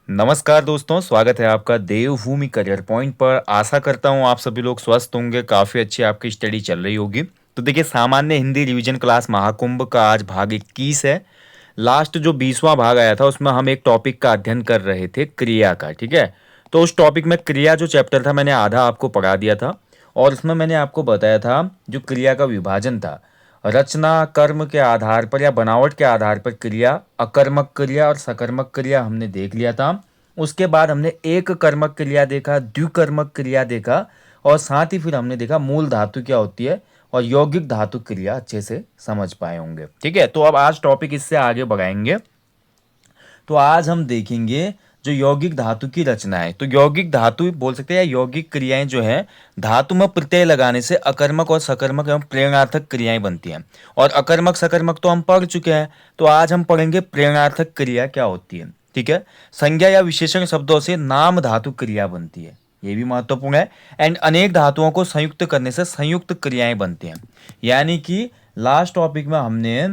नमस्कार दोस्तों, स्वागत है आपका देवभूमि करियर पॉइंट पर। आशा करता हूँ आप सभी लोग स्वस्थ होंगे, काफ़ी अच्छी आपकी स्टडी चल रही होगी। तो देखिए, सामान्य हिंदी रिवीजन क्लास महाकुंभ का आज भाग 21 है। लास्ट जो 20वां भाग आया था उसमें हम एक टॉपिक का अध्ययन कर रहे थे, क्रिया का। ठीक है, तो उस टॉपिक में क्रिया जो चैप्टर था मैंने आधा आपको पढ़ा दिया था और उसमें मैंने आपको बताया था जो क्रिया का विभाजन था, रचना कर्म के आधार पर या बनावट के आधार पर क्रिया, अकर्मक क्रिया और सकर्मक क्रिया हमने देख लिया था। उसके बाद हमने एक कर्मक क्रिया देखा, द्विकर्मक क्रिया देखा और साथ ही फिर हमने देखा मूल धातु क्या होती है और यौगिक धातु क्रिया अच्छे से समझ पाए होंगे। ठीक है, तो अब आज टॉपिक इससे आगे बढ़ाएंगे। तो आज हम देखेंगे जो यौगिक धातु की रचना है। तो यौगिक धातु बोल सकते हैं या यौगिक क्रियाएं जो है, धातु में प्रत्यय लगाने से अकर्मक और सकर्मक एवं प्रेरणार्थक क्रियाएं बनती हैं। और अकर्मक सकर्मक तो हम पढ़ चुके हैं, तो आज हम पढ़ेंगे प्रेरणार्थक क्रिया क्या होती है। ठीक है, संज्ञा या विशेषण शब्दों से नाम धातु क्रिया बनती है, ये भी महत्वपूर्ण है। एंड अनेक धातुओं को संयुक्त करने से संयुक्त क्रियाएं बनती हैं। यानी कि लास्ट टॉपिक में हमने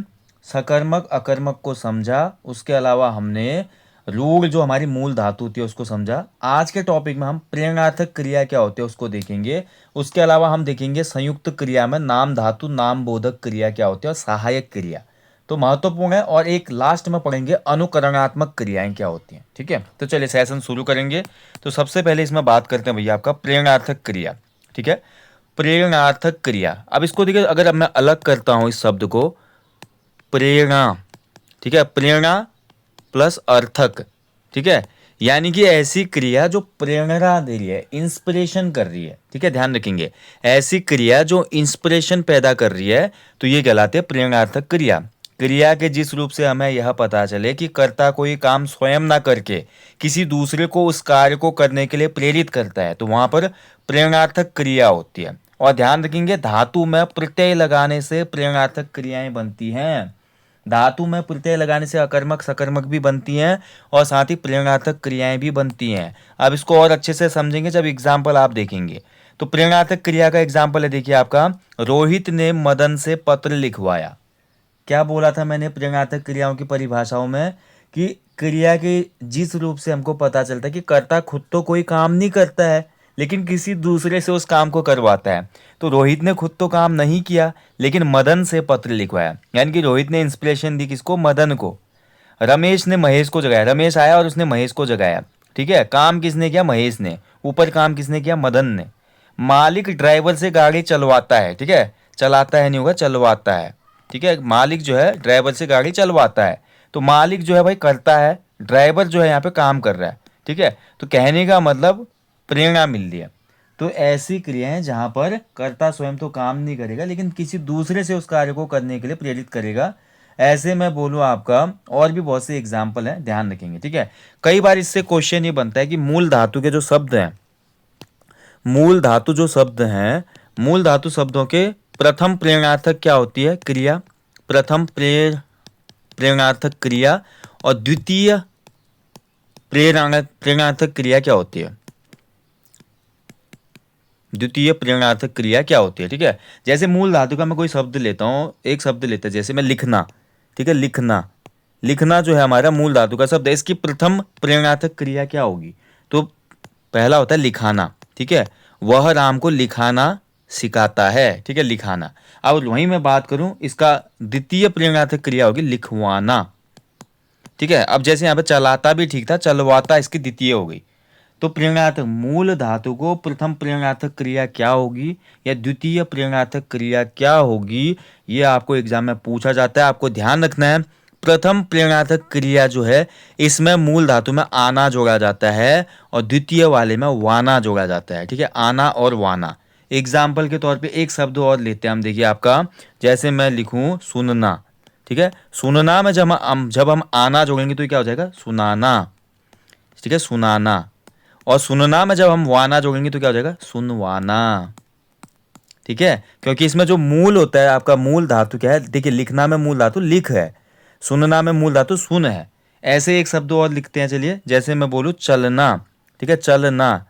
सकर्मक अकर्मक को समझा, उसके अलावा हमने रूढ़ जो हमारी मूल धातु होती है उसको समझा। आज के टॉपिक में हम प्रेरणार्थक क्रिया क्या होती है उसको देखेंगे। उसके अलावा हम देखेंगे संयुक्त क्रिया में नाम धातु नाम बोधक क्रिया क्या होती है और सहायक क्रिया तो महत्वपूर्ण है। और एक लास्ट में पढ़ेंगे अनुकरणात्मक क्रियाएं क्या होती हैं। ठीक है, तो चलिए सेशन शुरू करेंगे। तो सबसे पहले इसमें बात करते हैं भैया आपका प्रेरणार्थक क्रिया। ठीक है, प्रेरणार्थक क्रिया, अब इसको देखिए, अगर अब मैं अलग करता हूं इस शब्द को, प्रेरणा। ठीक है, प्रेरणा प्लस अर्थक। ठीक है, यानी कि ऐसी क्रिया जो प्रेरणा दे रही है, इंस्पिरेशन कर रही है। ठीक है, ध्यान रखेंगे, ऐसी क्रिया जो इंस्पिरेशन पैदा कर रही है तो ये कहलाते हैं प्रेरणार्थक क्रिया। क्रिया के जिस रूप से हमें यह पता चले कि कर्ता कोई काम स्वयं ना करके किसी दूसरे को उस कार्य को करने के लिए प्रेरित करता है, तो वहां पर प्रेरणार्थक क्रिया होती है। और ध्यान रखेंगे, धातु में प्रत्यय लगाने से प्रेरणार्थक क्रियाएं बनती हैं। धातु में प्रत्यय लगाने से अकर्मक सकर्मक भी बनती हैं और साथ ही प्रेरणार्थक क्रियाएं भी बनती हैं। अब इसको और अच्छे से समझेंगे जब एग्जाम्पल आप देखेंगे। तो प्रेरणार्थक क्रिया का एग्जाम्पल है, देखिए आपका, रोहित ने मदन से पत्र लिखवाया। क्या बोला था मैंने प्रेरणार्थक क्रियाओं की परिभाषाओं में कि क्रिया के जिस रूप से हमको पता चलता है कि कर्ता खुद तो कोई काम नहीं करता है लेकिन किसी दूसरे से उस काम को करवाता है। तो रोहित ने खुद तो काम नहीं किया लेकिन मदन से पत्र लिखवाया, यानी कि रोहित ने इंस्पिरेशन दी किसको, मदन को। रमेश ने महेश को जगाया, रमेश आया और उसने महेश को जगाया। ठीक है, काम किसने किया, महेश ने। ऊपर काम किसने किया, मदन ने। मालिक ड्राइवर से गाड़ी चलवाता है। ठीक है, चलाता है नहीं होगा, चलवाता है। ठीक है, मालिक जो है ड्राइवर से गाड़ी चलवाता है। तो मालिक जो है भाई करता है, ड्राइवर जो है यहाँ पे काम कर रहा है। ठीक है, तो कहने का मतलब प्रेरणा मिल रही है। तो ऐसी क्रियाएं जहां पर कर्ता स्वयं तो काम नहीं करेगा लेकिन किसी दूसरे से उस कार्य को करने के लिए प्रेरित करेगा। ऐसे मैं बोलूँ आपका और भी बहुत से एग्जाम्पल हैं, ध्यान रखेंगे। ठीक है, कई बार इससे क्वेश्चन ये बनता है कि मूल धातु के जो शब्द हैं, मूल धातु जो शब्द हैं, मूल धातु शब्दों के प्रथम प्रेरणार्थक क्या होती है, क्रिया। प्रथम प्रेरणार्थक क्रिया और द्वितीय प्रेरणार्थक क्रिया क्या होती है, द्वितीय प्रेरणार्थक क्रिया क्या होती है। ठीक है, जैसे मूल धातु का मैं कोई शब्द लेता हूँ, एक शब्द लेता है जैसे मैं लिखना। ठीक है, लिखना, लिखना जो है हमारा मूल धातु का शब्द है, इसकी प्रथम प्रेरणार्थक क्रिया क्या होगी, तो पहला होता है लिखाना। ठीक है, वह राम को लिखाना सिखाता है। ठीक है, लिखाना। अब वहीं मैं बात करूं, इसका द्वितीय प्रेरणार्थक क्रिया होगी लिखवाना। ठीक है, अब जैसे यहाँ पे चलाता भी ठीक था, चलवाता इसकी द्वितीय हो गई। तो प्रेरणार्थक मूल धातु को प्रथम प्रेरणार्थक क्रिया क्या होगी या द्वितीय प्रेरणार्थक क्रिया क्या होगी, ये आपको एग्जाम में पूछा जाता है। आपको ध्यान रखना है, प्रथम प्रेरणार्थक क्रिया जो है इसमें मूल धातु में आना जोड़ा जाता है और द्वितीय वाले में वाना जोड़ा जाता है। ठीक है, आना और वाना। एग्जाम्पल के तौर पे एक शब्द और लेते हैं हम, देखिए आपका, जैसे मैं लिखूं सुनना। ठीक है, सुनना में जब हम आना जोड़ेंगे तो क्या हो जाएगा, सुनाना। ठीक है, सुनाना। और सुनना में जब हम वाना जोड़ेंगे तो क्या हो जाएगा, सुनवाना। ठीक है, क्योंकि इसमें जो मूल होता है आपका, मूल धातु क्या है, देखिए लिखना में मूल धातु लिख है, सुनना में मूल धातु सुन है। ऐसे एक शब्द और लिखते हैं, चलिए, जैसे मैं बोलूँ चलना। ठीक है, चलना।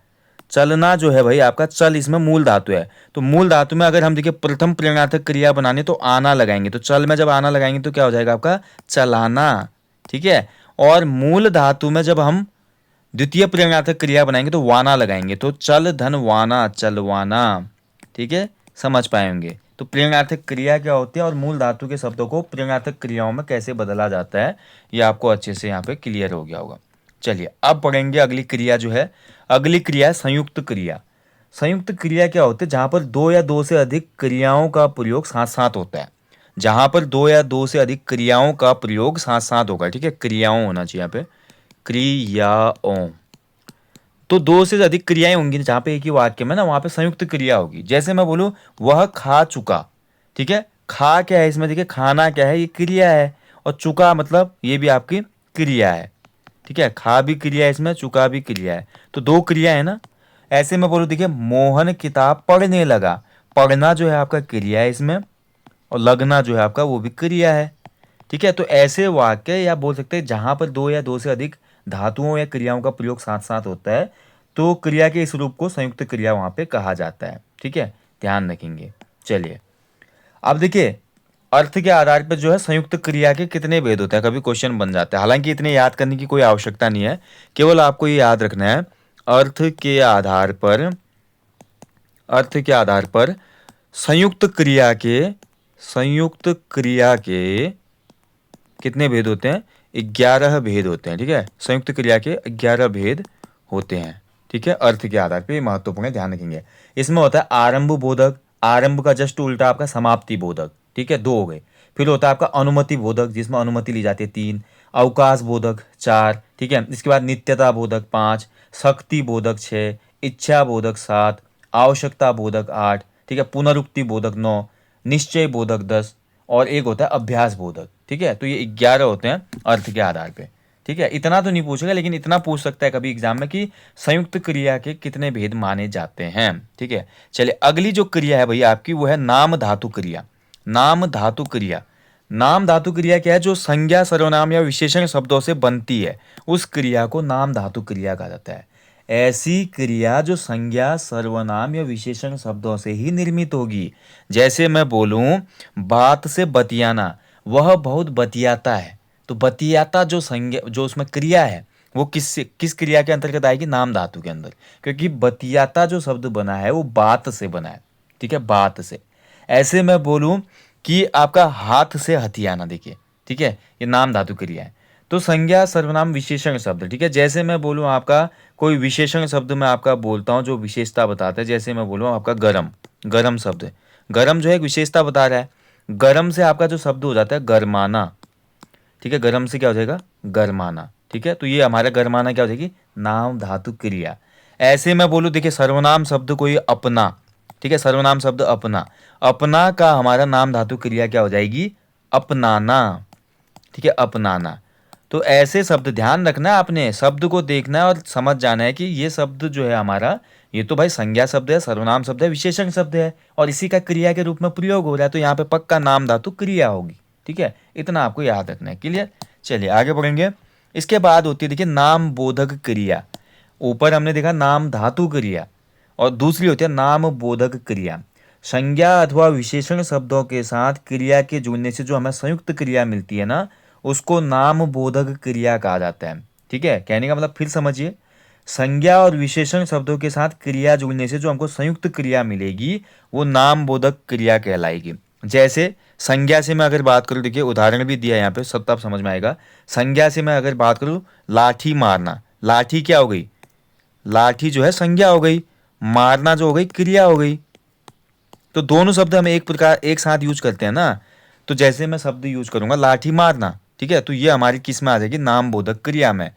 चलना जो है भाई आपका, चल इसमें मूल धातु है। तो मूल धातु में अगर हम देखिए प्रथम प्रेरणार्थक क्रिया बनाने तो आना लगाएंगे, तो चल में जब आना लगाएंगे तो क्या हो जाएगा आपका, चलाना। ठीक है, और मूल धातु में जब हम द्वितीय प्रेरणार्थक क्रिया बनाएंगे तो वाना लगाएंगे, तो चल धन वाना, चलवाना। ठीक है, समझ पाएंगे। तो प्रेरणार्थक क्रिया क्या होती है और मूल धातु के शब्दों को प्रेरणार्थक क्रियाओं में कैसे बदला जाता है, ये आपको अच्छे से यहाँ पे क्लियर हो गया होगा। चलिए अब पढ़ेंगे अगली क्रिया जो है। अगली क्रिया है संयुक्त क्रिया। संयुक्त क्रिया क्या होती है, जहां पर दो या दो से अधिक क्रियाओं का प्रयोग साथ साथ होता है। जहां पर दो या दो से अधिक क्रियाओं का प्रयोग साथ साथ होगा। ठीक है, क्रियाओं होना चाहिए यहाँ पे, क्रियाओं। तो दो से अधिक क्रियाएं होंगी जहां पे एक ही वाक्य में ना, वहां पे संयुक्त क्रिया होगी। जैसे मैं बोलूं वह खा चुका। ठीक है, खा क्या है इसमें, देखिए खाना क्या है, ये क्रिया है, और चुका मतलब ये भी आपकी क्रिया है। ठीक है, खा भी क्रिया है इसमें, चुका भी क्रिया है, तो दो क्रिया है ना। ऐसे में बोलूं, देखिए मोहन किताब पढ़ने लगा। पढ़ना जो है आपका क्रिया है इसमें, और लगना जो है आपका वो भी क्रिया है। ठीक है, तो ऐसे वाक्य या बोल सकते हैं जहां पर दो या दो से अधिक धातुओं या क्रियाओं का प्रयोग साथ साथ होता है, तो क्रिया के इस रूप को संयुक्त क्रिया वहां पे कहा जाता है। ठीक है, ध्यान रखेंगे। चलिए अब देखिए, अर्थ के आधार पर जो है संयुक्त क्रिया के कितने भेद होते हैं, कभी क्वेश्चन बन जाता है। हालांकि इतने याद करने की कोई आवश्यकता नहीं है, केवल आपको ये याद रखना है अर्थ के आधार पर, अर्थ के आधार पर संयुक्त क्रिया के कितने भेद होते हैं, 11 भेद होते हैं। ठीक है, संयुक्त क्रिया के 11 भेद होते हैं। ठीक है, अर्थ के आधार पर ये महत्वपूर्ण है, ध्यान रखेंगे। इसमें होता है आरंभ बोधक, आरंभ का जस्ट उल्टा आपका समाप्ति बोधक। ठीक है, दो हो गए। फिर होता है आपका अनुमति बोधक, जिसमें अनुमति ली जाती है, 3। अवकाश बोधक 4। ठीक है, इसके बाद नित्यता बोधक 5, शक्ति बोधक 6, इच्छा बोधक 7, आवश्यकता बोधक 8। ठीक है, पुनरुक्ति बोधक 9, निश्चय बोधक 10, और एक होता है अभ्यास बोधक। ठीक है, तो ये 11 होते हैं अर्थ के आधार पे। ठीक है, इतना तो नहीं पूछेगा, लेकिन इतना पूछ सकता है कभी एग्जाम में कि संयुक्त क्रिया के कितने भेद माने जाते हैं। ठीक है, चलिए अगली जो क्रिया है भैया आपकी, वो है नाम धातु क्रिया। नाम धातु क्रिया, नाम धातु क्रिया क्या है, जो संज्ञा सर्वनाम या विशेषण शब्दों से बनती है, उस क्रिया को नाम धातु क्रिया कहा जाता है। ऐसी क्रिया जो संज्ञा सर्वनाम या विशेषण शब्दों से ही निर्मित होगी। जैसे मैं बोलूं बात से बतियाना, वह बहुत बतियाता है, तो बतियाता जो संज्ञा, जो उसमें क्रिया है, वो किस क्रिया के अंतर्गत आएगी, नाम धातु के अंदर, क्योंकि बतियाता जो शब्द बना है वो बात से बना है। ठीक है, बात से। ऐसे मैं बोलूं कि आपका हाथ से हथियाना, देखिए, ठीक है, ये नाम धातु क्रिया है। तो संज्ञा सर्वनाम विशेषण शब्द। ठीक है, जैसे मैं बोलूं आपका कोई विशेषण शब्द मैं आपका बोलता हूं जो विशेषता बताता है, जैसे मैं बोलूं आपका गरम, गरम शब्द, गरम जो है एक विशेषता बता रहा है। गरम से आपका जो शब्द हो जाता है गरमाना। ठीक है, गरम से क्या हो जाएगा, गरमाना। ठीक है, तो ये हमारा गरमाना क्या हो जाएगी, नाम धातु क्रिया। ऐसे मैं बोलूं, देखिए सर्वनाम शब्द कोई अपना। ठीक है, सर्वनाम शब्द अपना, अपना का हमारा नाम धातु क्रिया क्या हो जाएगी, अपनाना। ठीक है, अपनाना। तो ऐसे शब्द ध्यान रखना है, आपने शब्द को देखना है और समझ जाना है कि ये शब्द जो है हमारा, ये तो भाई संज्ञा शब्द है, सर्वनाम शब्द है, विशेषण शब्द है, और इसी का क्रिया के रूप में प्रयोग हो रहा है, तो यहाँ पे पक्का नाम धातु क्रिया होगी। ठीक है, इतना आपको याद रखना है। क्लियर, चलिए आगे बढ़ेंगे। इसके बाद होती है देखिए नाम बोधक क्रिया। ऊपर हमने देखा नाम धातु क्रिया, और दूसरी होती है नाम बोधक क्रिया। संज्ञा अथवा विशेषण शब्दों के साथ क्रिया के जुड़ने से जो हमें संयुक्त क्रिया मिलती है ना, उसको नाम बोधक क्रिया कहा जाता है। ठीक है, कहने का मतलब फिर समझिए, संज्ञा और विशेषण शब्दों के साथ क्रिया जुड़ने से जो हमको संयुक्त क्रिया मिलेगी, वो नाम बोधक क्रिया कहलाएगी। जैसे संज्ञा से मैं अगर बात करूं, देखिए उदाहरण भी दिया है यहाँ पे, सब तब समझ में आएगा। संज्ञा से मैं अगर बात करूं, लाठी मारना, लाठी क्या हो गई, लाठी जो है संज्ञा हो गई, मारना जो हो गई क्रिया हो गई। तो दोनों शब्द हम एक प्रकार एक साथ यूज करते हैं ना। तो जैसे मैं शब्द यूज करूंगा लाठी मारना, ठीक है, तो ये हमारी किस में आ जाएगी, नाम बोधक क्रिया में।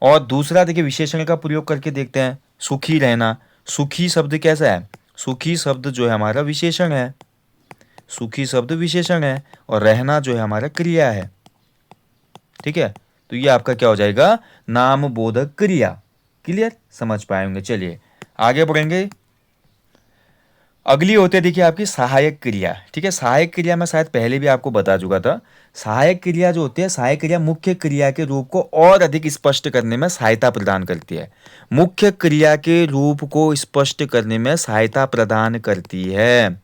और दूसरा देखिए विशेषण का प्रयोग करके देखते हैं, सुखी रहना। सुखी शब्द कैसा है, सुखी शब्द जो है हमारा विशेषण है, सुखी शब्द विशेषण है, और रहना जो है हमारा क्रिया है। ठीक है, तो ये आपका क्या हो जाएगा, नाम बोधक क्रिया। क्लियर, समझ पाएंगे। चलिए आगे बढ़ेंगे। अगली होती है देखिए आपकी सहायक क्रिया। ठीक है, सहायक क्रिया मैं शायद पहले भी आपको बता चुका था। सहायक क्रिया जो होती है, सहायक क्रिया मुख्य क्रिया के रूप को और अधिक स्पष्ट करने में सहायता प्रदान करती है। मुख्य क्रिया के रूप को स्पष्ट करने में सहायता प्रदान करती है।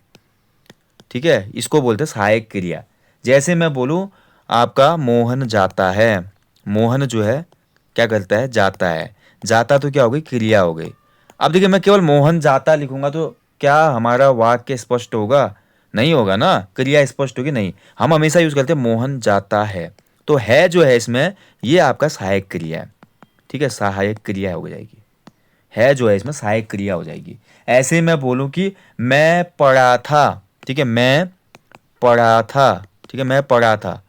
ठीक है, इसको बोलते हैं सहायक क्रिया। जैसे मैं बोलूं आपका मोहन जाता है, मोहन जो है क्या करता है, जाता है। जाता तो क्या हो गई, क्रिया हो गई। अब देखिए मैं केवल मोहन जाता लिखूंगा तो क्या हमारा वाक्य स्पष्ट होगा? नहीं होगा ना, क्रिया स्पष्ट होगी नहीं। हम हमेशा यूज करते हैं मोहन जाता है, तो है जो है इसमें ये आपका सहायक क्रिया है। ठीक है, सहायक क्रिया हो जाएगी। है जो है इसमें सहायक क्रिया हो जाएगी। ऐसे मैं बोलूं कि मैं पढ़ा था, ठीक है, मैं पढ़ा था, ठीक है, मैं पढ़ा था,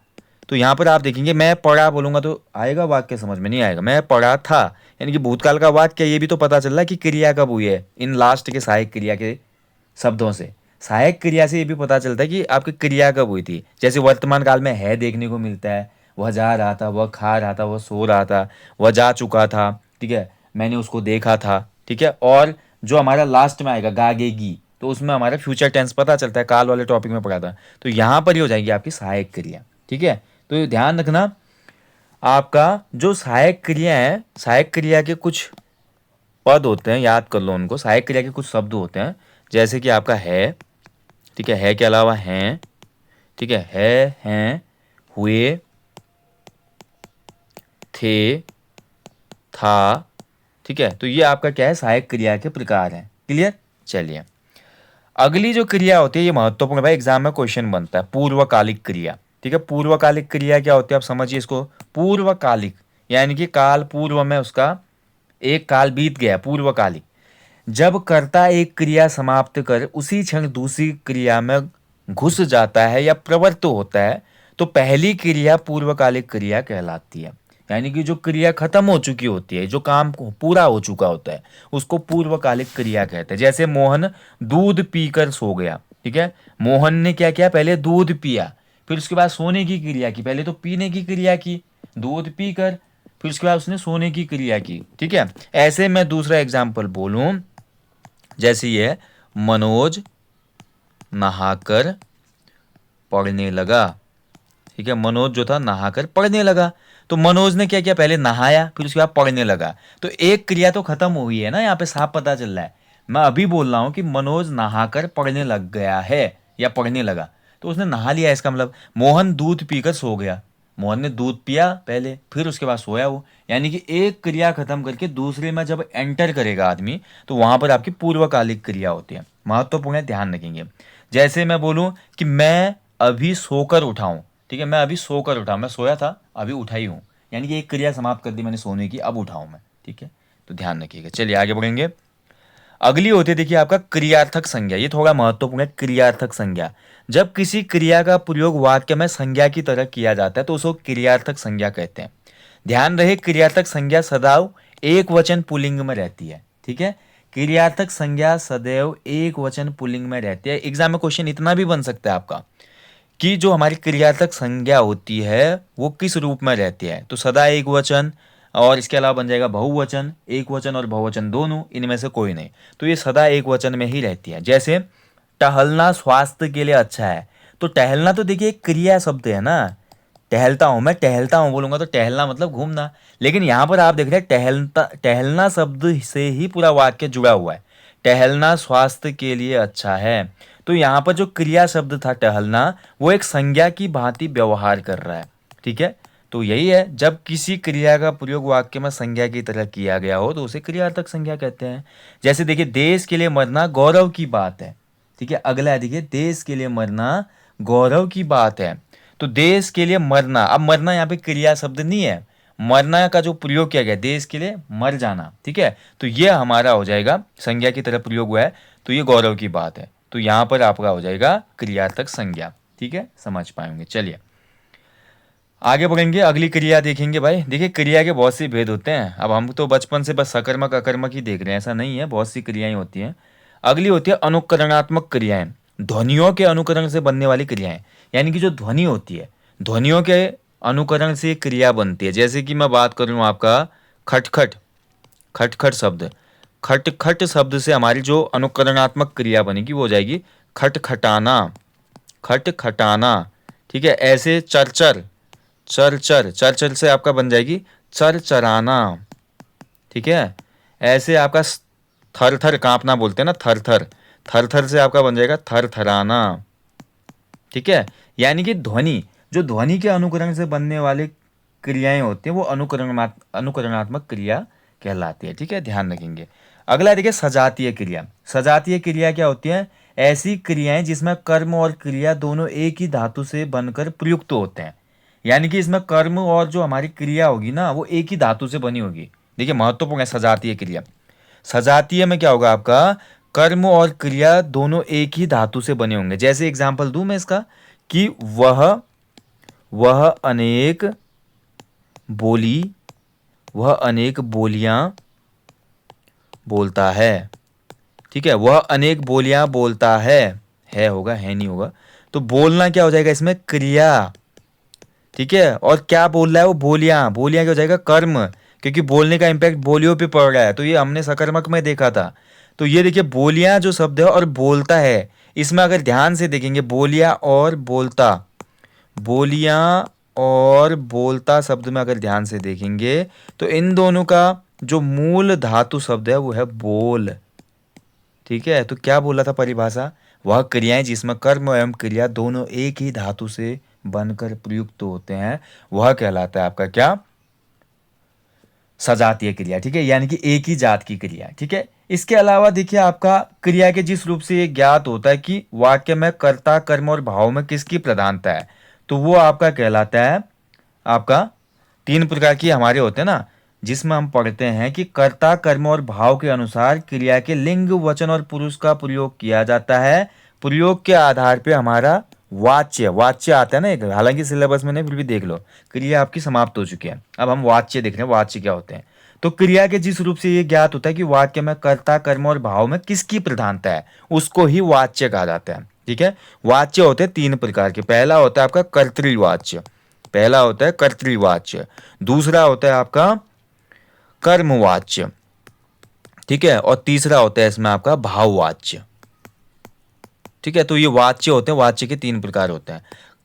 तो यहां पर आप देखेंगे मैं पढ़ा बोलूंगा तो आएगा वाक्य, समझ में नहीं आएगा। मैं पढ़ा था यानी कि भूतकाल का वाक्य, ये भी तो पता चल रहा है कि क्रिया कब हुई है इन लास्ट के सहायक क्रिया के शब्दों से। सहायक क्रिया से ये भी पता चलता है कि आपकी क्रिया कब हुई थी। जैसे वर्तमान काल में है देखने को मिलता है, वह जा रहा था, वह खा रहा था, वह सो रहा था, वह जा चुका था, ठीक है, मैंने उसको देखा था, ठीक है। और जो हमारा लास्ट में आएगा गागेगी, तो उसमें हमारा फ्यूचर टेंस पता चलता है, काल वाले टॉपिक में पढ़ा था। तो यहाँ पर ही हो जाएगी आपकी सहायक क्रिया। ठीक है, तो ये ध्यान रखना, आपका जो सहायक क्रिया है, सहायक क्रिया के कुछ पद होते हैं, याद कर लो उनको। सहायक क्रिया के कुछ शब्द होते हैं, जैसे कि आपका है, ठीक है के अलावा हैं, ठीक है हैं, हुए, थे, था, ठीक है। तो ये आपका क्या है, सहायक क्रिया के प्रकार हैं। क्लियर? चलिए, अगली जो क्रिया होती है ये महत्वपूर्ण भाई, एग्जाम में क्वेश्चन बनता है, पूर्वकालिक क्रिया। ठीक है, पूर्वकालिक क्रिया क्या होती है आप समझिए इसको। पूर्वकालिक यानी कि काल पूर्व में उसका एक काल बीत गया, पूर्वकालिक। जब कर्ता एक क्रिया समाप्त कर उसी क्षण दूसरी क्रिया में घुस जाता है या प्रवृत्त होता है, तो पहली क्रिया पूर्वकालिक क्रिया कहलाती है। यानी कि जो क्रिया खत्म हो चुकी होती है, जो काम पूरा हो चुका होता है, उसको पूर्वकालिक क्रिया कहते हैं। जैसे मोहन दूध पीकर सो गया, ठीक है, मोहन ने क्या किया, पहले दूध पिया, फिर उसके बाद सोने की क्रिया की। पहले तो पीने की क्रिया की, दूध पीकर, फिर उसके बाद उसने सोने की क्रिया की। ठीक है, ऐसे मैं दूसरा एग्जाम्पल बोलूं, जैसे ये मनोज नहाकर पढ़ने लगा। ठीक है, मनोज जो था नहाकर पढ़ने लगा, तो मनोज ने क्या किया, पहले नहाया, फिर उसके बाद पढ़ने लगा। तो एक क्रिया तो खत्म हुई है ना, यहाँ पे साफ पता चल रहा है। मैं अभी बोल रहा हूं कि मनोज नहाकर पढ़ने लग गया है या पढ़ने लगा, तो उसने नहा लिया, इसका मतलब मोहन दूध पीकर सो गया। मोहन ने दूध पिया पहले, फिर उसके बाद सोया वो। यानी कि एक क्रिया खत्म करके दूसरे में जब एंटर करेगा आदमी, तो वहां पर आपकी पूर्वकालिक क्रिया होती है। महत्वपूर्ण है, ध्यान रखेंगे। जैसे मैं बोलूं कि मैं अभी सोकर उठाऊं, ठीक है, मैं अभी सोकर उठा, मैं सोया था अभी उठा ही हूँ, यानी कि एक क्रिया समाप्त कर दी मैंने सोने की, अब उठाऊं मैं। ठीक है, तो ध्यान रखिएगा। चलिए आगे बढ़ेंगे। अगली होती है देखिए आपका क्रियार्थक संज्ञा। ये थोड़ा महत्वपूर्ण है, क्रियार्थक संज्ञा। जब किसी क्रिया का प्रयोग वाक्य में संज्ञा की तरह किया जाता है तो उसको क्रियार्थक संज्ञा कहते हैं। ध्यान रहे, क्रियार्थक संज्ञा सदैव एक वचन पुल्लिंग में रहती है। ठीक है, क्रियार्थक संज्ञा सदैव एक वचन पुल्लिंग में रहती है। एग्जाम में क्वेश्चन इतना भी बन सकता है आपका कि जो हमारी क्रियार्थक संज्ञा होती है वो किस रूप में रहती है, तो सदा एक वचन, और इसके अलावा बन जाएगा बहुवचन, एक वचन और बहुवचन दोनों, इनमें से कोई नहीं, तो ये सदा एक वचन में ही रहती है। जैसे टहलना स्वास्थ्य के लिए अच्छा है, तो टहलना तो देखिए एक क्रिया शब्द है ना, टहलता हूं, मैं टहलता हूं बोलूंगा तो टहलना मतलब घूमना। लेकिन यहां पर आप देख रहे हैं टहलता, टहलना शब्द से ही पूरा वाक्य जुड़ा हुआ है। टहलना स्वास्थ्य के लिए अच्छा है, तो यहाँ पर जो क्रिया शब्द था टहलना, वो एक संज्ञा की भांति व्यवहार कर रहा है। ठीक है, तो यही है, जब किसी क्रिया का प्रयोग वाक्य में संज्ञा की तरह किया गया हो तो उसे क्रियार्थक संज्ञा कहते हैं। जैसे देखिए, देश के लिए मरना गौरव की बात है। ठीक है, अगला है देखिए, देश के लिए मरना गौरव की बात है। तो देश के लिए मरना, अब मरना यहाँ पे क्रिया शब्द नहीं है, मरना का जो प्रयोग किया गया देश के लिए मर जाना। ठीक है, तो ये हमारा हो जाएगा संज्ञा की तरह प्रयोग हुआ है, तो ये गौरव की बात है, तो यहां पर आपका हो जाएगा क्रियार्थक संज्ञा। ठीक है, समझ पाएंगे। चलिए आगे बढ़ेंगे, अगली क्रिया देखेंगे। भाई देखिए, क्रिया के बहुत से भेद होते हैं। अब हम तो बचपन से बस सकर्मक अकर्मक ही देख रहे हैं, ऐसा नहीं है, बहुत सी क्रियाएं होती हैं। अगली होती है अनुकरणात्मक क्रियाएं, ध्वनियों के अनुकरण से बनने वाली क्रियाएं। यानी कि जो ध्वनि होती है, ध्वनियों के अनुकरण से क्रिया बनती है। जैसे कि मैं बात करूं आपका खटखट, खटखट शब्द, खटखट शब्द से हमारी जो अनुकरणात्मक क्रिया बनेगी वो हो जाएगी खटखटाना, खटखटाना। ठीक है, ऐसे चरचर, चरचर, चरचर से आपका बन जाएगी चरचराना। ठीक है, ऐसे आपका थर थर कांपना बोलते हैं ना, थर थर, थर थर से आपका बन जाएगा थर थराना। ठीक है, यानी कि ध्वनि, जो ध्वनि के अनुकरण से बनने वाली क्रियाएं होती हैं वो अनुकरणात्मक क्रिया कहलाती है। ठीक है, ध्यान रखेंगे। अगला देखिए सजातीय क्रिया। सजातीय क्रिया क्या होती है? ऐसी क्रियाएं जिसमें कर्म और क्रिया दोनों एक ही धातु से बनकर प्रयुक्त होते हैं। यानी कि इसमें कर्म और जो हमारी क्रिया होगी ना वो एक ही धातु से बनी होगी। देखिए महत्वपूर्ण है सजातीय क्रिया। सजातीय में क्या होगा आपका? कर्म और क्रिया दोनों एक ही धातु से बने होंगे। जैसे एग्जांपल दूं मैं इसका कि वह अनेक बोली, वह अनेक बोलियां बोलता है। ठीक है, वह अनेक बोलियां बोलता है होगा, है नहीं होगा। तो बोलना क्या हो जाएगा इसमें? क्रिया। ठीक है, और क्या बोल रहा है वो? बोलियां। बोलियां क्या हो जाएगा? कर्म, क्योंकि बोलने का इम्पैक्ट बोलियों पे पड़ रहा है। तो ये हमने सकर्मक में देखा था। तो ये देखिए बोलियां जो शब्द है और बोलता है, इसमें अगर ध्यान से देखेंगे बोलियां और बोलता, बोलियां और बोलता शब्द में अगर ध्यान से देखेंगे तो इन दोनों का जो मूल धातु शब्द है वो है बोल। ठीक है, तो क्या बोला था परिभाषा? वह क्रियाएं जिसमें कर्म एवं क्रिया दोनों एक ही धातु से बनकर प्रयुक्त होते हैं वह कहलाता है आपका क्या? सजातीय क्रिया। ठीक है, यानी कि एक ही जात की क्रिया। ठीक है, इसके अलावा देखिए आपका क्रिया के जिस रूप से ये ज्ञात होता है कि वाक्य में कर्ता कर्म और भाव में किसकी प्रधानता है, तो वो आपका कहलाता है आपका 3 प्रकार की हमारे होते हैं ना, जिसमें हम पढ़ते हैं कि कर्ता कर्म और भाव के अनुसार क्रिया के लिंग वचन और पुरुष का प्रयोग किया जाता है। प्रयोग के आधार पे हमारा वाच्य वाच्य आता है ना एक, हालांकि सिलेबस में नहीं फिर भी देख लो। क्रिया आपकी समाप्त हो चुकी है, अब हम वाच्य देख रहे हैं। वाच्य क्या होते हैं? तो क्रिया के जिस रूप से ये ज्ञात होता है कि वाक्य में कर्ता कर्म और भाव में किसकी प्रधानता है उसको ही वाच्य कहा जाता है। ठीक है, वाच्य होते हैं 3 प्रकार के। पहला होता है आपका कर्तृवाच्य, पहला होता है कर्तृवाच्य। दूसरा होता है आपका कर्मवाच्य। ठीक है, और तीसरा होता है इसमें आपका भाववाच्य। ठीक है, तो ये वाच्य होते हैं। वाच्य के 3 प्रकार होते हैं,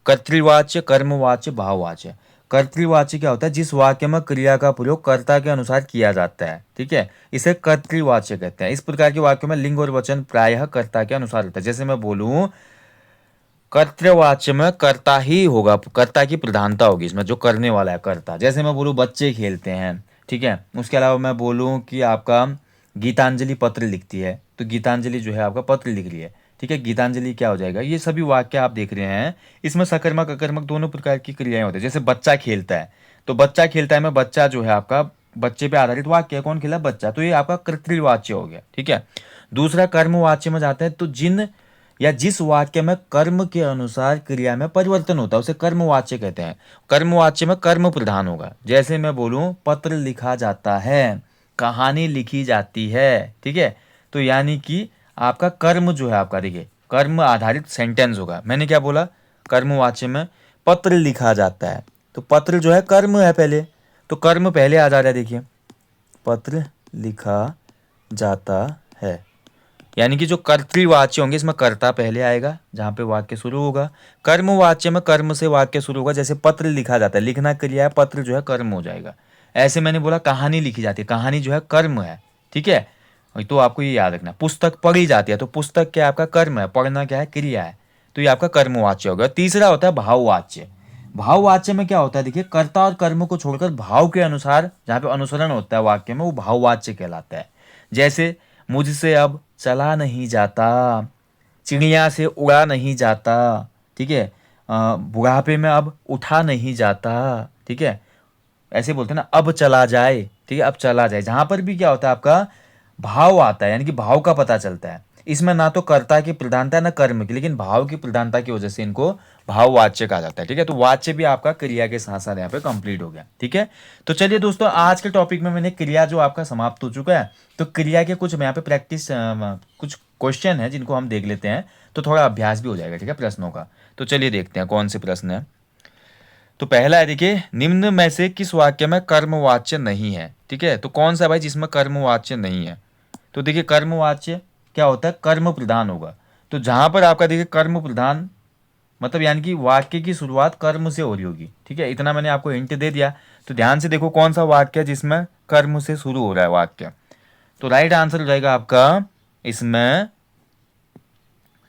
कर्तृवाच्य, कर्मवाच्य, भाववाच्य। कर्तृवाच्य क्या होता है? जिस वाक्य में क्रिया का प्रयोग कर्ता के अनुसार किया जाता है। ठीक है, इसे कर्तृवाच्य कहते हैं। इस प्रकार के वाक्यों में लिंग और वचन प्रायः कर्ता के अनुसार होता है। जैसे मैं बोलूं कर्तृवाच्य में कर्ता ही होगा, कर्ता की प्रधानता होगी इसमें, जो करने वाला है कर्ता। जैसे मैं बोलूं बच्चे खेलते हैं। ठीक है, उसके अलावा मैं बोलूं कि आपका गीतांजलि पत्र लिखती है, तो गीतांजलि जो है आपका पत्र लिख रही है। ठीक है, गीतांजलि क्या हो जाएगा? ये सभी वाक्य आप देख रहे हैं, इसमें सकर्मक अकर्मक दोनों प्रकार की क्रियाएं होती है। जैसे बच्चा खेलता है, तो बच्चा खेलता है में बच्चा जो है आपका बच्चे पे आधारित वाक्य है। कौन खेला? बच्चा, तो ये आपका कर्तृवाच्य हो गया। ठीक है, दूसरा कर्मवाच्य में जाते हैं, तो जिन या जिस वाक्य में कर्म के अनुसार क्रिया में परिवर्तन होता है उसे कर्मवाच्य कहते हैं। कर्मवाच्य में कर्म प्रधान होगा। जैसे मैं बोलूं पत्र लिखा जाता है, कहानी लिखी जाती है। ठीक है, तो यानी कि आपका कर्म जो है आपका देखिए कर्म आधारित सेंटेंस होगा। मैंने क्या बोला? कर्मवाच्य में पत्र लिखा जाता है, तो पत्र जो है कर्म है पहले, तो कर्म पहले आ जा रहा है। देखिए पत्र लिखा जाता है, यानी कि जो कर्तृवाच्य होंगे इसमें कर्ता पहले आएगा जहां पे वाक्य शुरू होगा। कर्मवाच्य में कर्म से वाक्य शुरू होगा। जैसे पत्र लिखा जाता है, लिखना क्रिया है, पत्र जो है कर्म हो जाएगा। ऐसे मैंने बोला कहानी लिखी जाती है, कहानी जो है कर्म है। ठीक है, तो आपको ये याद रखना। पुस्तक पढ़ी जाती है, तो पुस्तक क्या है? आपका कर्म है, पढ़ना क्या है? क्रिया है, तो ये आपका कर्मवाच्य होगा। तीसरा होता है भाववाच्य। भाववाच्य में क्या होता है? देखिए कर्ता और कर्म को छोड़कर भाव के अनुसार जहाँ पे अनुसरण होता है वाक्य में, वो भाववाच्य कहलाता है। जैसे मुझसे अब चला नहीं जाता, चिड़िया से उड़ा नहीं जाता। ठीक है, बुढ़ापे में अब उठा नहीं जाता। ठीक है, ऐसे बोलते हैं ना, अब चला जाए। ठीक है, अब चला जाए, जहां पर भी क्या होता है आपका भाव आता है, यानी कि भाव का पता चलता है। इसमें ना तो कर्ता की प्रधानता है ना कर्म की, लेकिन भाव की प्रधानता की वजह से इनको भाववाच्य कहा जाता है। ठीक है, तो वाच्य भी आपका क्रिया के साथ साथ यहाँ पे कंप्लीट हो गया। ठीक है, तो चलिए दोस्तों आज के टॉपिक में मैंने क्रिया जो आपका समाप्त हो चुका है, तो क्रिया के कुछ यहाँ पे प्रैक्टिस कुछ क्वेश्चन है जिनको हम देख लेते हैं, तो थोड़ा अभ्यास भी हो जाएगा। ठीक है, प्रश्नों का, तो चलिए देखते हैं कौन से प्रश्न है। तो पहला है देखिए, निम्न में से किस वाक्य में कर्मवाच्य नहीं है? ठीक है, तो कौन सा भाई जिसमें कर्मवाच्य नहीं है? तो देखिए कर्मवाच्य क्या होता है? कर्म प्रधान होगा। तो जहां पर आपका देखिए कर्म प्रधान मतलब यानी कि वाक्य की शुरुआत कर्म से हो रही होगी। ठीक है, इतना मैंने आपको हिंट दे दिया। तो ध्यान से देखो कौन सा वाक्य है जिसमें कर्म से शुरू हो रहा है वाक्य। तो राइट आंसर हो जाएगा आपका इसमें।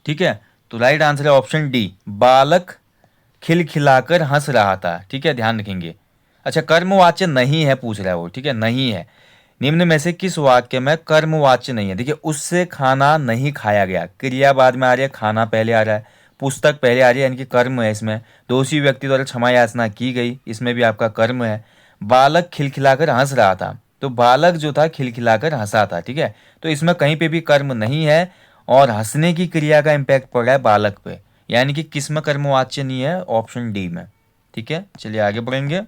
ठीक है, तो राइट आंसर है ऑप्शन डी, बालक खिलखिलाकर हंस रहा था। ठीक है, ध्यान रखेंगे। अच्छा कर्मवाच्य नहीं है पूछ रहा है वो। ठीक है, नहीं है, निम्न में से किस वाक्य में कर्मवाच्य नहीं है? देखिए, उससे खाना नहीं खाया गया, क्रिया बाद में आ रही है, खाना पहले आ रहा है, पुस्तक पहले आ रही है, यानी कि कर्म है इसमें। दोषी व्यक्ति द्वारा क्षमा याचना की गई, इसमें भी आपका कर्म है। बालक खिलखिलाकर हंस रहा था, तो बालक जो था खिलखिलाकर हंसा था, ठीक है। तो इसमें कहीं पे भी कर्म नहीं है और हंसने की क्रिया का इम्पैक्ट पड़ रहा है बालक पे, यानी कि किस में कर्मवाच्य नहीं है? ऑप्शन डी में, ठीक है। चलिए आगे बढ़ेंगे।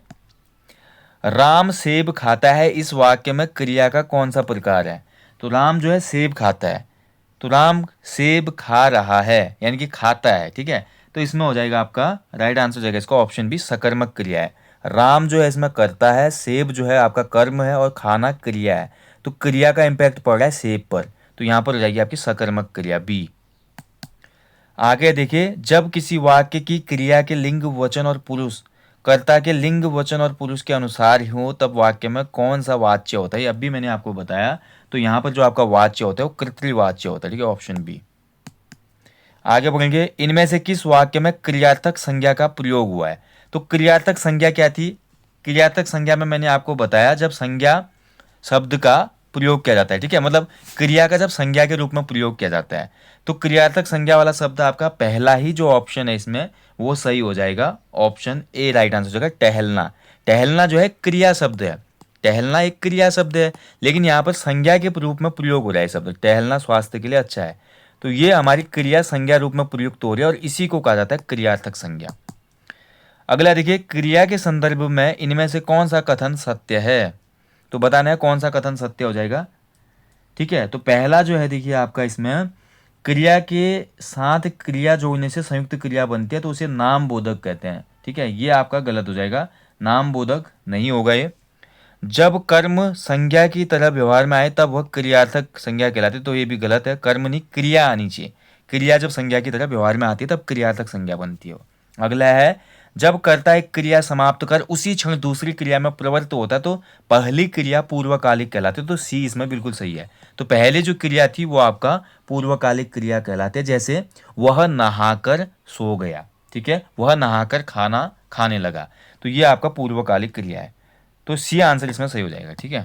राम सेब खाता है, इस वाक्य में क्रिया का कौन सा प्रकार है? तो राम जो है सेब खाता है, तो राम सेब खा रहा है, यानी कि खाता है, ठीक है। तो इसमें हो जाएगा आपका राइट आंसर हो जाएगा इसका ऑप्शन बी, सकर्मक क्रिया है। राम जो है इसमें करता है, सेब जो है आपका कर्म है और खाना क्रिया है, तो क्रिया का इम्पैक्ट पड़ रहा है सेब पर, तो यहाँ पर हो जाएगी आपकी सकर्मक क्रिया बी। आगे देखिए, जब किसी वाक्य की क्रिया के लिंग वचन और पुरुष कर्ता के लिंग वचन और पुरुष के अनुसार ही हो, तब वाक्य में कौन सा वाच्य होता है? अभी मैंने आपको बताया, तो यहाँ पर जो आपका वाच्य होता है वो कर्तृवाच्य होता है, ठीक है, ऑप्शन बी। आगे बढ़ेंगे, इनमें से किस वाक्य में क्रियार्थक संज्ञा का प्रयोग हुआ है? तो क्रियार्थक संज्ञा क्या थी? क्रियार्थक संज्ञा में मैंने आपको बताया, जब संज्ञा शब्द का प्रयोग किया जाता है, ठीक है, मतलब क्रिया का जब संज्ञा के रूप में प्रयोग किया जाता है, तो क्रियार्थक संज्ञा वाला शब्द आपका पहला ही जो ऑप्शन है इसमें वो सही हो जाएगा, ऑप्शन ए राइट आंसर हो जाएगा, टहलना। टहलना जो है क्रिया शब्द है, टहलना एक क्रिया शब्द है, लेकिन यहाँ पर संज्ञा के रूप में प्रयोग हो रहा है शब्द, टहलना स्वास्थ्य के लिए अच्छा है, तो ये हमारी क्रिया संज्ञा रूप में प्रयुक्त हो रही है और इसी को कहा जाता है क्रियार्थक संज्ञा। अगला देखिए, क्रिया के संदर्भ में इनमें से कौन सा कथन सत्य है? तो बताना है कौन सा कथन सत्य हो जाएगा, ठीक है। तो पहला जो है देखिए आपका इसमें, क्रिया के साथ क्रिया जोड़ने से संयुक्त क्रिया बनती है, तो उसे नाम बोधक कहते हैं, ठीक है, ये आपका गलत हो जाएगा, नाम बोधक नहीं होगा ये। जब कर्म संज्ञा की तरह व्यवहार में आए तब वह क्रियार्थक संज्ञा कहलाती है, तो ये भी गलत है, कर्म नहीं क्रिया आनी चाहिए, क्रिया जब संज्ञा की तरह व्यवहार में आती है तब क्रियार्थक संज्ञा बनती है। अगला है, जब कर्ता एक क्रिया समाप्त कर उसी क्षण दूसरी क्रिया में प्रवृत्त होता है तो पहली क्रिया पूर्वकालिक कहलाती है, तो सी इसमें बिल्कुल सही है। तो पहले जो क्रिया थी वो आपका पूर्वकालिक क्रिया कहलाते हैं, जैसे वह नहाकर सो गया, ठीक है, वह नहाकर खाना खाने लगा, तो ये आपका पूर्वकालिक क्रिया है, तो सी आंसर इसमें सही हो जाएगा, ठीक है।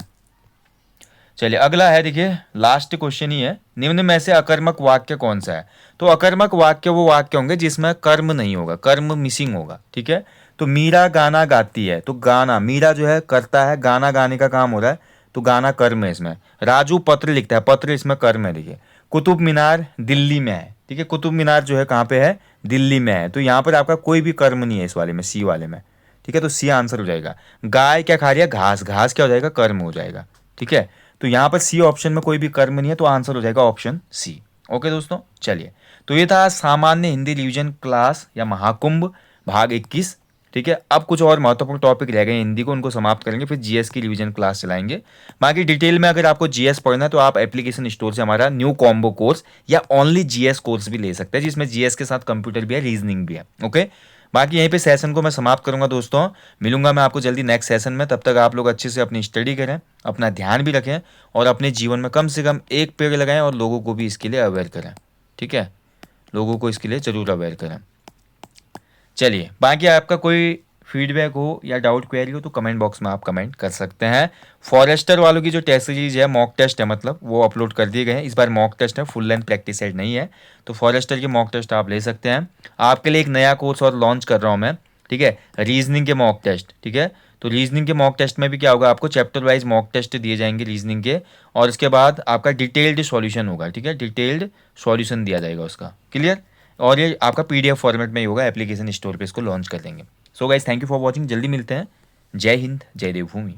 चलिए अगला है, देखिए लास्ट क्वेश्चन ही है, निम्न में से अकर्मक वाक्य कौन सा है? तो अकर्मक वाक्य वो वाक्य होंगे जिसमें कर्म नहीं होगा, कर्म मिसिंग होगा, ठीक है। तो मीरा गाना गाती है, तो गाना मीरा जो है करता है, गाना गाने का काम हो रहा है, तो गाना कर्म है इसमें। राजू पत्र लिखता है, पत्र इसमें कर्म है, देखिए। कुतुब मीनार दिल्ली में है, ठीक है, कुतुब मीनार जो है कहाँ पे है? दिल्ली में है, तो यहाँ पर आपका कोई भी कर्म नहीं है इस वाले में, सी वाले में, ठीक है, तो सी आंसर हो जाएगा। गाय क्या खा रही है? घास, घास क्या हो जाएगा? कर्म हो जाएगा, ठीक है। तो यहाँ पर सी ऑप्शन में कोई भी कर्म नहीं है, तो आंसर हो जाएगा ऑप्शन सी। ओके दोस्तों, चलिए, तो ये था सामान्य हिंदी रिवीजन क्लास या महाकुंभ भाग 21, ठीक है। अब कुछ और महत्वपूर्ण टॉपिक रह गए हिंदी को, उनको समाप्त करेंगे, फिर जीएस की रिवीजन क्लास चलाएंगे। बाकी डिटेल में अगर आपको जीएस पढ़ना है तो आप एप्लीकेशन स्टोर से हमारा न्यू कॉम्बो कोर्स या ओनली जीएस कोर्स भी ले सकते हैं, जिसमें जीएस के साथ कंप्यूटर भी है, रीजनिंग भी है। ओके, बाकी यहीं पे सेशन को मैं समाप्त करूंगा दोस्तों, मिलूंगा मैं आपको जल्दी नेक्स्ट सेशन में, तब तक आप लोग अच्छे से अपनी स्टडी करें, अपना ध्यान भी रखें और अपने जीवन में कम से कम एक पेड़ लगाएं और लोगों को भी इसके लिए अवेयर करें, ठीक है, लोगों को इसके लिए ज़रूर अवेयर करें। चलिए, बाकी आपका कोई फीडबैक हो या डाउट क्वेरी हो तो कमेंट बॉक्स में आप कमेंट कर सकते हैं। फॉरेस्टर वालों की जो टेस्ट सीरीज है, मॉक टेस्ट है, मतलब वो अपलोड कर दिए गए हैं, इस बार मॉक टेस्ट है, फुल लेंथ प्रैक्टिस सेट नहीं है, तो फॉरेस्टर की मॉक टेस्ट आप ले सकते हैं। आपके लिए एक नया कोर्स और लॉन्च कर रहा हूँ मैं, ठीक है, रीजनिंग के मॉक टेस्ट, ठीक है। तो रीजनिंग के मॉक टेस्ट में भी क्या होगा, आपको चैप्टर वाइज मॉक टेस्ट दिए जाएंगे रीजनिंग के, और इसके बाद आपका डिटेल्ड सॉल्यूशन होगा, ठीक है, डिटेल्ड सॉल्यूशन दिया जाएगा उसका, क्लियर। और ये आपका पीडीएफ फॉर्मेट में ही होगा, एप्लीकेशन स्टोर पे इसको लॉन्च कर देंगे। So guys, thank you for watching, जल्दी मिलते हैं। जय हिंद, जय देवभूमि।